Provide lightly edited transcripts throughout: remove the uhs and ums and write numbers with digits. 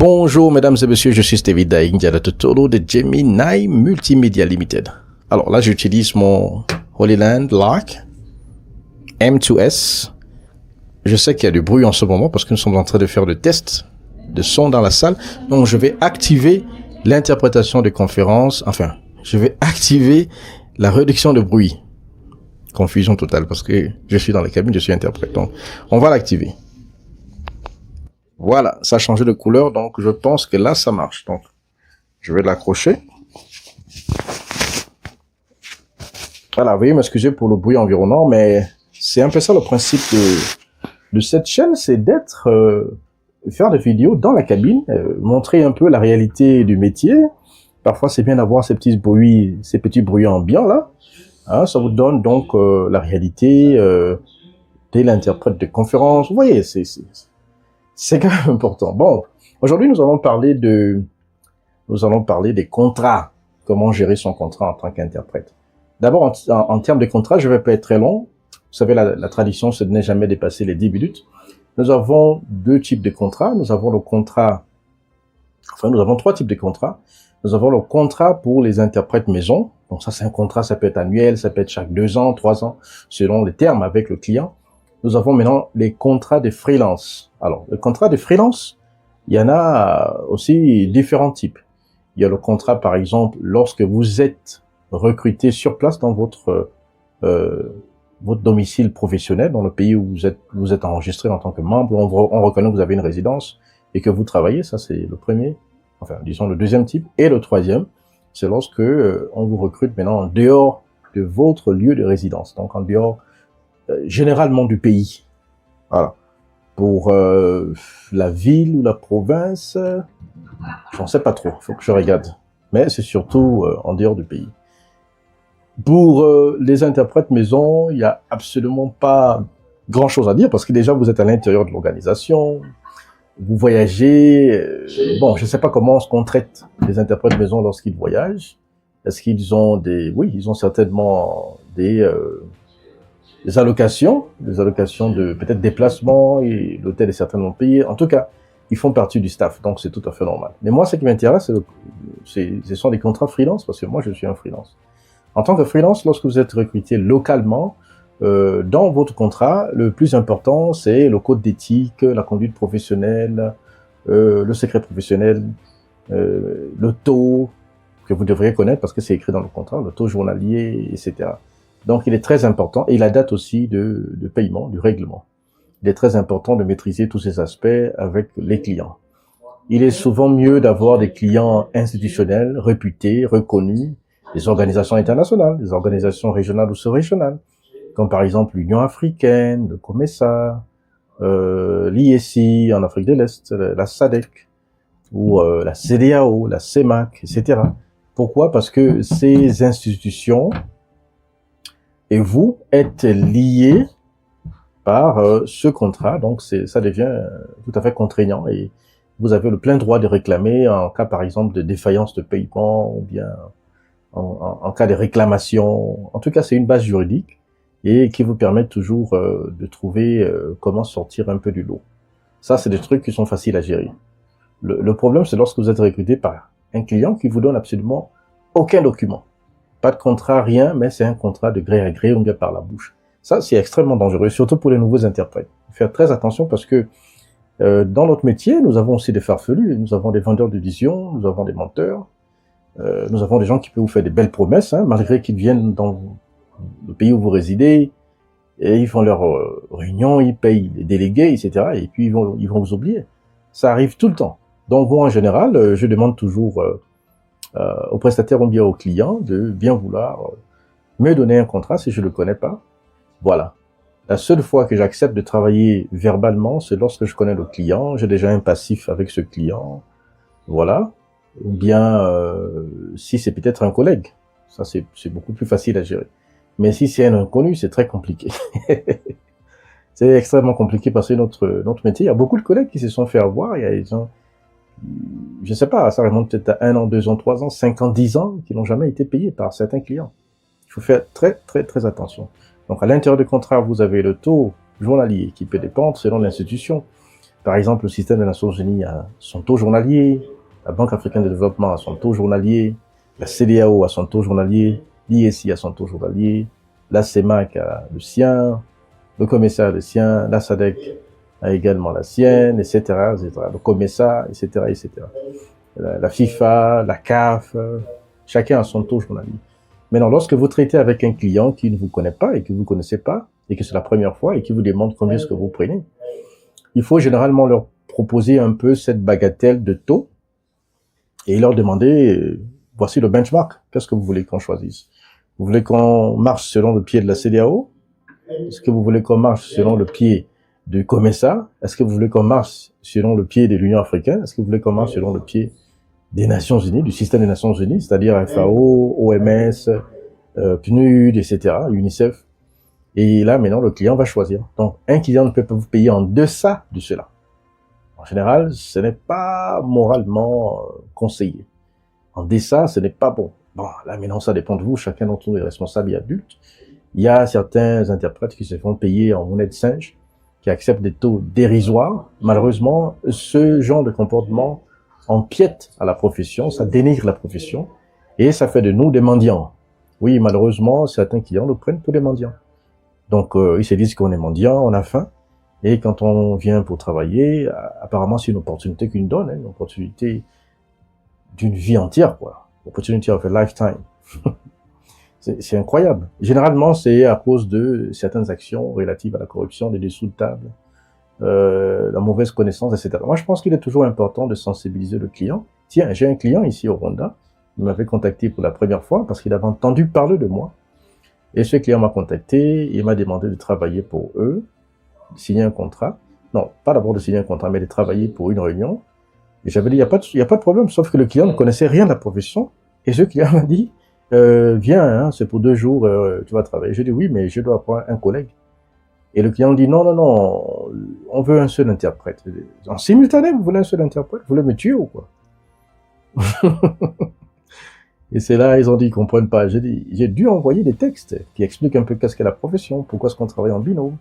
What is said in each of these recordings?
Bonjour mesdames et messieurs, je suis Stevie Daïndia Totoro de Gemini Multimedia Limited. Alors là, j'utilise mon Holyland Lark M2S. Je sais qu'il y a du bruit en ce moment parce que nous sommes en train de faire le test de son dans la salle. Donc je vais activer l'interprétation de conférence. Enfin, je vais activer la réduction de bruit. Confusion totale parce que je suis dans la cabine, je suis interprète. Donc on va l'activer. Voilà, ça a changé de couleur, donc je pense que là, ça marche. Donc, je vais l'accrocher. Voilà, veuillez m'excuser pour le bruit environnant, mais c'est un peu ça le principe de cette chaîne, c'est d'être, faire des vidéos dans la cabine, montrer un peu la réalité du métier. Parfois, c'est bien d'avoir ces petits bruits ambiants là. Hein, ça vous donne donc la réalité de l'interprète de conférence. Vous voyez, c'est quand même important. Bon, aujourd'hui, nous allons parler des contrats. Comment gérer son contrat en tant qu'interprète. D'abord, en termes de contrat, je vais pas être très long. Vous savez, la tradition, c'est de ne jamais dépasser les 10 minutes. Nous avons deux types de contrats. Nous avons trois types de contrats. Nous avons le contrat pour les interprètes maison. Donc ça, c'est un contrat, ça peut être annuel, ça peut être chaque 2 ans, 3 ans, selon les termes avec le client. Nous avons maintenant les contrats de freelance. Alors, le contrat de freelance, il y en a aussi différents types. Il y a le contrat, par exemple, lorsque vous êtes recruté sur place dans votre domicile professionnel, dans le pays où vous êtes enregistré en tant que membre, on reconnaît que vous avez une résidence et que vous travaillez. Ça, c'est le premier, enfin, disons le deuxième type. Et le troisième, c'est lorsque on vous recrute maintenant en dehors de votre lieu de résidence, donc en dehors généralement du pays. Voilà. Pour la ville ou la province, j'en sais pas trop, il faut que je regarde. Mais c'est surtout en dehors du pays. Pour les interprètes maison, il y a absolument pas grand-chose à dire parce que déjà vous êtes à l'intérieur de l'organisation, vous voyagez. Bon, je sais pas comment on traite les interprètes maison lorsqu'ils voyagent. Est-ce qu'ils ont oui, ils ont certainement des allocations de peut-être déplacement, et l'hôtel est certainement payé. En tout cas, ils font partie du staff, donc c'est tout à fait normal. Mais moi, ce qui m'intéresse, ce sont des contrats freelance, parce que moi, je suis un freelance. En tant que freelance, lorsque vous êtes recruté localement, dans votre contrat, le plus important, c'est le code d'éthique, la conduite professionnelle, le secret professionnel, le taux que vous devriez connaître, parce que c'est écrit dans le contrat, le taux journalier, etc. Donc, il est très important, et la date aussi de paiement, du règlement. Il est très important de maîtriser tous ces aspects avec les clients. Il est souvent mieux d'avoir des clients institutionnels, réputés, reconnus, des organisations internationales, des organisations régionales ou sous-régionales, comme par exemple l'Union africaine, le COMESA, l'IECI en Afrique de l'Est, la SADC, ou la CEDEAO, la CEMAC, etc. Pourquoi? Parce que ces institutions et vous êtes liés par ce contrat, donc ça devient tout à fait contraignant et vous avez le plein droit de réclamer en cas, par exemple, de défaillance de paiement ou bien en cas de réclamation. En tout cas, c'est une base juridique et qui vous permet toujours de trouver comment sortir un peu du lot. Ça, c'est des trucs qui sont faciles à gérer. Le problème, c'est lorsque vous êtes recruté par un client qui vous donne absolument aucun document. Pas de contrat, rien, mais c'est un contrat de gré à gré, on vient par la bouche. Ça, c'est extrêmement dangereux, surtout pour les nouveaux interprètes. Faire très attention parce que dans notre métier, nous avons aussi des farfelus, nous avons des vendeurs de vision, nous avons des menteurs, nous avons des gens qui peuvent vous faire des belles promesses, hein, malgré qu'ils viennent dans le pays où vous résidez, et ils font leur réunion, ils payent les délégués, etc., et puis ils vont vous oublier. Ça arrive tout le temps. Donc moi, en général, je demande toujours au prestataire ou bien au client de bien vouloir me donner un contrat si je le connais pas. Voilà. La seule fois que j'accepte de travailler verbalement, c'est lorsque je connais le client, j'ai déjà un passif avec ce client, voilà. Ou bien si c'est peut-être un collègue, ça c'est beaucoup plus facile à gérer. Mais si c'est un inconnu, c'est très compliqué. C'est extrêmement compliqué parce que notre métier, il y a beaucoup de collègues qui se sont fait avoir, il y a des gens, je sais pas, ça remonte peut-être à 1 an, 2 ans, 3 ans, 5 ans, 10 ans, qui n'ont jamais été payés par certains clients. Il faut faire très, très, très attention. Donc, à l'intérieur du contrat, vous avez le taux journalier qui peut dépendre selon l'institution. Par exemple, le système des Nations Unies a son taux journalier, la Banque africaine de développement a son taux journalier, la CEDEAO a son taux journalier, l'ISI a son taux journalier, la CEMAC a le sien, le commissaire a le sien, la SADC a également la sienne, etc., etc. Le COMESA, etc., etc. La FIFA, la CAF, chacun a son taux journalier. Maintenant, lorsque vous traitez avec un client qui ne vous connaît pas et que vous ne connaissez pas, et que c'est la première fois et qui vous demande combien est-ce que vous prenez, il faut généralement leur proposer un peu cette bagatelle de taux et leur demander, voici le benchmark, qu'est-ce que vous voulez qu'on choisisse? Vous voulez qu'on marche selon le pied de la CEDEAO? Est-ce que vous voulez qu'on marche selon le pied du COMESA? Est-ce que vous voulez qu'on marche selon le pied de l'Union africaine? Est-ce que vous voulez qu'on marche selon le pied des Nations Unies, du système des Nations Unies, c'est-à-dire FAO, OMS, PNUD, etc., UNICEF? Et là, maintenant, le client va choisir. Donc, un client ne peut pas vous payer en deçà de cela. En général, ce n'est pas moralement conseillé. En deçà, ce n'est pas bon. Bon, là, maintenant, ça dépend de vous. Chacun d'entre nous est responsable et adulte. Il y a certains interprètes qui se font payer en monnaie de singe, qui acceptent des taux dérisoires. Malheureusement, ce genre de comportement empiète à la profession, ça dénigre la profession, et ça fait de nous des mendiants. Oui, malheureusement, certains clients nous prennent pour des mendiants. Donc, ils se disent qu'on est mendiant, on a faim, et quand on vient pour travailler, apparemment, c'est une opportunité qu'ils nous donnent, hein, une opportunité d'une vie entière, quoi. Opportunity of a lifetime. C'est incroyable. Généralement, c'est à cause de certaines actions relatives à la corruption, des dessous de table, la mauvaise connaissance, etc. Moi, je pense qu'il est toujours important de sensibiliser le client. Tiens, j'ai un client ici au Rwanda, il m'avait contacté pour la première fois parce qu'il avait entendu parler de moi. Et ce client m'a contacté, il m'a demandé de travailler pour eux, de signer un contrat. Non, pas d'abord de signer un contrat, mais de travailler pour une réunion. Et j'avais dit, il n'y a pas de problème, sauf que le client ne connaissait rien de la profession. Et ce client m'a dit, viens, hein, c'est pour 2 jours, tu vas travailler. Je dis oui, mais je dois prendre un collègue. Et le client dit, non, non, non, on veut un seul interprète. En simultané, vous voulez un seul interprète? Vous voulez me tuer ou quoi? Et c'est là, ils ont dit, ils comprennent pas. J'ai dû envoyer des textes qui expliquent un peu qu'est-ce qu'est la profession, pourquoi est-ce qu'on travaille en binôme,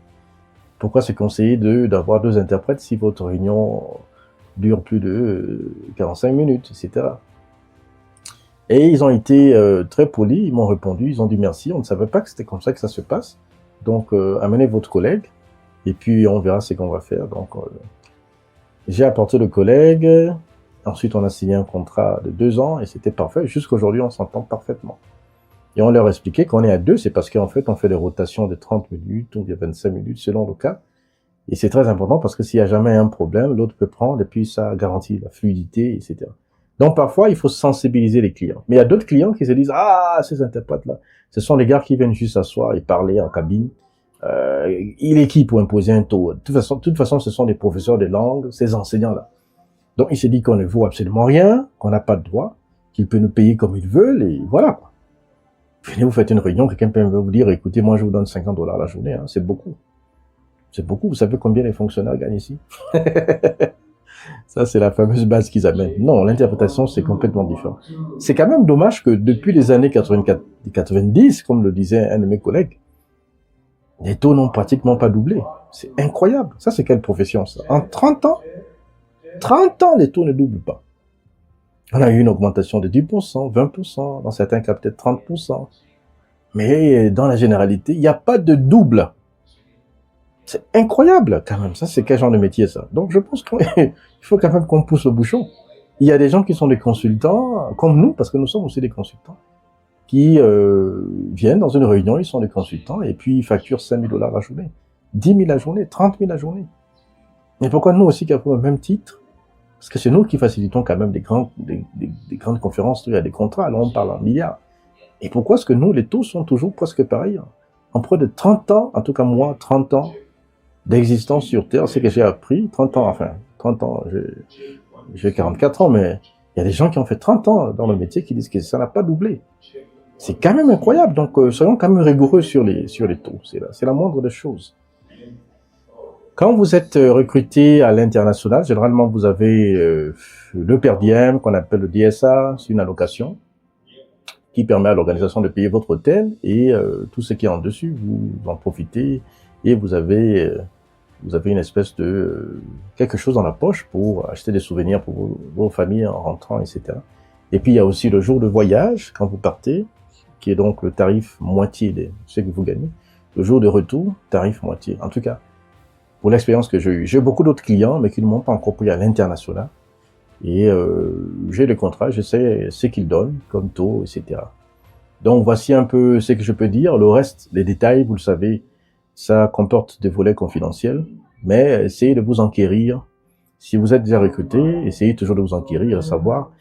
pourquoi c'est conseillé d'avoir 2 interprètes si votre réunion dure plus de 45 minutes, etc. Et ils ont été très polis, ils m'ont répondu, ils ont dit merci, on ne savait pas que c'était comme ça que ça se passe. Donc, amenez votre collègue, et puis on verra ce qu'on va faire. Donc, j'ai apporté le collègue, ensuite on a signé un contrat de 2 ans, et c'était parfait. Jusqu'aujourd'hui, on s'entend parfaitement. Et on leur expliquait qu'on est à 2, c'est parce qu'en fait, on fait des rotations de 30 minutes ou de 25 minutes selon le cas. Et c'est très important parce que s'il y a jamais un problème, l'autre peut prendre, et puis ça garantit la fluidité, etc. Donc parfois, il faut sensibiliser les clients. Mais il y a d'autres clients qui se disent, ah, ces interprètes-là, ce sont les gars qui viennent juste s'asseoir et parler en cabine. Il est qui pour imposer un taux? De toute façon, ce sont des professeurs de langue, ces enseignants-là. Donc il se dit qu'on ne vaut absolument rien, qu'on n'a pas de droit, qu'il peut nous payer comme il veut, et voilà. Venez, vous faites une réunion, quelqu'un peut vous dire, écoutez, moi je vous donne $50 la journée, hein, c'est beaucoup. C'est beaucoup. Vous savez combien les fonctionnaires gagnent ici? Ça, c'est la fameuse base qu'ils amènent. Non, l'interprétation, c'est complètement différent. C'est quand même dommage que depuis les années 90, comme le disait un de mes collègues, les taux n'ont pratiquement pas doublé. C'est incroyable. Ça, c'est quelle profession, ça? En 30 ans, les taux ne doublent pas. On a eu une augmentation de 10%, 20%, dans certains cas peut-être 30%. Mais dans la généralité, il n'y a pas de double. C'est incroyable, quand même. Ça, c'est quel genre de métier, ça? Donc, je pense qu'il faut quand même qu'on pousse le bouchon. Il y a des gens qui sont des consultants, comme nous, parce que nous sommes aussi des consultants, qui viennent dans une réunion, ils sont des consultants, et puis ils facturent $5,000 la journée, 10 000 la journée, 30 000 la journée. Mais pourquoi nous aussi qui avons le même titre? Parce que c'est nous qui facilitons quand même des grandes conférences, il y a des contrats, alors on parle en milliards. Et pourquoi est-ce que nous, les taux sont toujours presque pareils? En près de 30 ans, en tout cas moi, 30 ans, d'existence sur Terre, c'est que j'ai appris 30 ans, j'ai 44 ans, mais il y a des gens qui ont fait 30 ans dans le métier qui disent que ça n'a pas doublé. C'est quand même incroyable, donc soyons quand même rigoureux sur les taux, c'est la moindre des choses. Quand vous êtes recruté à l'international, généralement vous avez le per diem qu'on appelle le DSA, c'est une allocation qui permet à l'organisation de payer votre hôtel et tout ce qui est en dessus, vous en profitez et vous avez vous avez une espèce de quelque chose dans la poche pour acheter des souvenirs pour vos familles en rentrant, etc. Et puis il y a aussi le jour de voyage, quand vous partez, qui est donc le tarif moitié de ce que vous gagnez. Le jour de retour, tarif moitié. En tout cas, pour l'expérience que j'ai eue. J'ai beaucoup d'autres clients, mais qui ne m'ont pas encore pris à l'international. Et j'ai le contrat, je sais ce qu'ils donnent comme taux, etc. Donc voici un peu ce que je peux dire. Le reste, les détails, vous le savez, ça comporte des volets confidentiels, mais essayez de vous enquérir. Si vous êtes déjà recruté, essayez toujours de vous enquérir, à savoir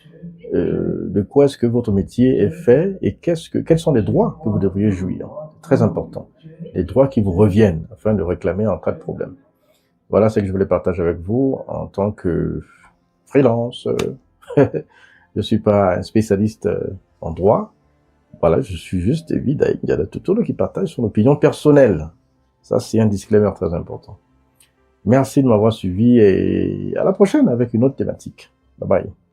de quoi est-ce que votre métier est fait et quels sont les droits que vous devriez jouir. C'est très important. Les droits qui vous reviennent afin de réclamer en cas de problème. Voilà ce que je voulais partager avec vous en tant que freelance. Je suis pas un spécialiste en droit. Voilà, je suis juste David Diada Tutolo qui partage son opinion personnelle. Ça, c'est un disclaimer très important. Merci de m'avoir suivi et à la prochaine avec une autre thématique. Bye bye.